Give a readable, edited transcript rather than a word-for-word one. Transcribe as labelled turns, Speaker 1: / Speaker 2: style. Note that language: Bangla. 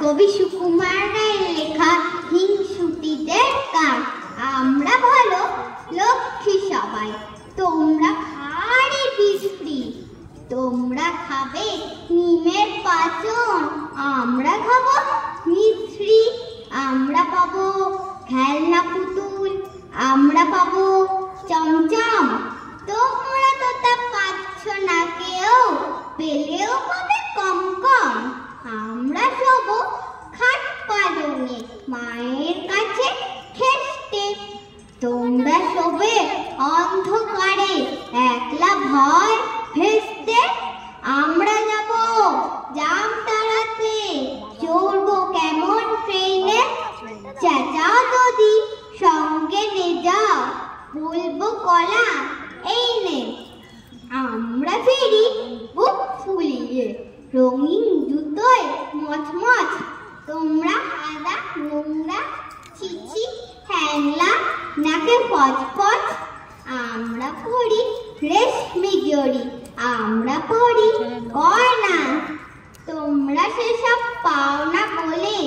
Speaker 1: কবি সুকুমার রায়ের লেখা হিংসুটিদের গান। আমরা ভালো লক্ষ্মী সবাই, তোমরা ভারী বিশ্রী। তোমরা খাবে নিমের পাচন, আমরা খাবো মিশ্রি। আমরা পাবো খেলনা পুতুল, আমরা পাবো চমচম। তোমরা তো তা পাচ্ছ না কেউ, পেলেও পাবে কম কম। আমরা শোবো খাট পালঙে, মায়ের কাছে খেস্টে। তোমরা শোবে অন্ধকারে, একলা ভয় ভেস্তে। আমরা যাব জামতারাতে, চড়বো কেমন ট্রেনে। চেঁচাও যদি সঙ্গে নে যাও, বলবো কলা এই নে। আমরা ফিরি বুক ফুলিয়ে, রঙিন জুতোয় মচমচ। তোমরা আদা নোংরা চিচি হ্যাংলা, নাকে পচপচ। আমরা পড়ি রেশমি জড়ি, আমরা পড়ি গয়না। তোমরা সেসব পাও না বলে